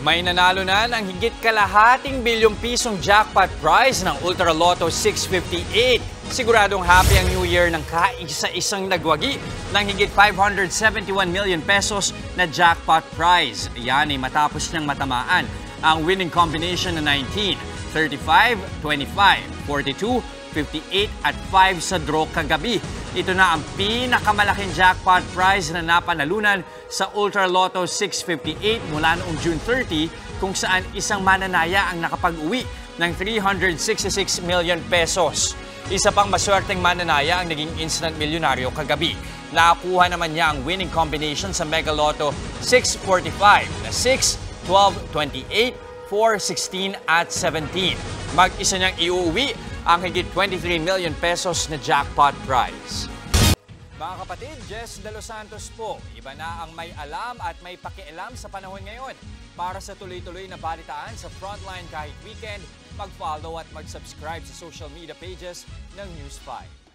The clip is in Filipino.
May nanalo na ng higit kalahating bilyong pisong jackpot prize ng Ultra Lotto 658. Siguradong happy ang New Year ng kaisa-isang nagwagi ng higit 571 million pesos na jackpot prize. Yan ay matapos niyang matamaan ang winning combination na 19, 35, 25, 42, 58 at 5 sa draw kagabi. Ito na ang pinakamalaking jackpot prize na napanalunan sa Ultra Lotto 658 mula noong June 30, kung saan isang mananaya ang nakapag-uwi ng 366 million pesos. Isa pang maswerteng mananaya ang naging instant milyonaryo kagabi. Nakakuha naman niya ang winning combination sa Mega Lotto 645 na 6, 12, 28, 4, 16 at 17. Mag-isa niyang iuwi ang higit 23 million pesos na jackpot prize. Mga kapatid, Jess De Los Santos po. Iba na ang may alam at may pakialam sa panahon ngayon. Para sa tuloy-tuloy na balitaan sa Frontline kahit weekend, mag-follow at mag-subscribe sa social media pages ng News 5.